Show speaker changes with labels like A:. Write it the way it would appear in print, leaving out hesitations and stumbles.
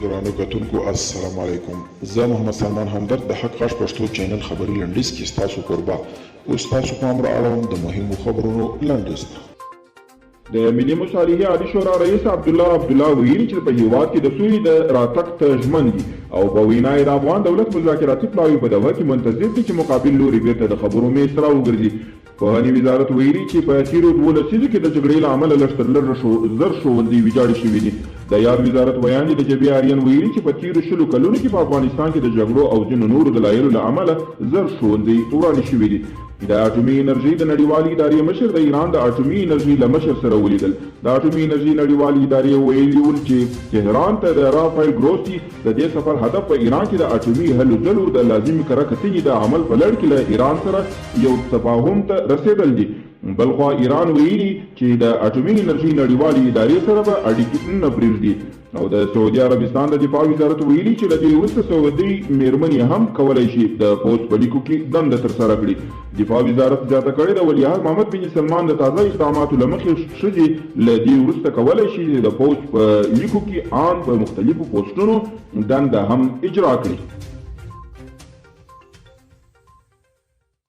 A: ګرانو کتونکو السلام علیکم. زه محمد سلمان همدرد د حق غږ پښتو چینل خبري لنډیز کې ستاسو کوربه اوس تاسو پام را اړوم د مهمو خبرونو لنډیز ته.
B: د ملي مصالحې عالي شورا رئیس عبدالله ویلي چې په هیواد کې د سولې د راتګ ته ژمن دي او په وینا یې د افغان دولت مذاکراتي پلاوي په دوحه کې منتظر دي چې مقابل لوري بیرته د خبرو میز ته راوګرځي. پوهنې وزارت ویلي چې په تیرو 12 لسیزو کې د جګړې له امله لږ تر لږه زر ښوونځي ویجاړ شوي دي. د یاد وزارت بیان د جبی آریان ویلي چې په تیرو 20 کلونو کې په افغانستان کې د جګړو او ځینو نورو دلایلو له امله زر ښوونځي ورانې شوي دي. د اټومي انرژي د نړیوالې ادارې مشر د ایران د اټومي انرژي له مشر سره ولیدل. د اټومي انرژي نړیوالې ادارې ویلي ول چې تهران ته د رافایل ګروسي د دې سفر هدف په ایران کې د اټومي هلو ځلو د لازمي کره کتنې د عمل په لړ کې له ایران سره یو تفاهم ته رسیدل دي. بلخوا ایران ویلي چې د اټومي انرژي نړیوالې ادارې سره به اړیکې نه پرېږدي. او د سعودي عربستان د دفاع وزارت ویلي چې له دې وروسته سعودي میرمنې هم کولی شي د پوځ په لیکو کې دنده ترسره کړي. دفاع وزارت زیاته کړې د ولیعهد محمد بن سلمان د تازه اقداماتو له مخې ښځې له دې وروسته کولی شي د پوځ په لیکو کې ان په مختلفو پوسټونو دنده هم اجرا کړي.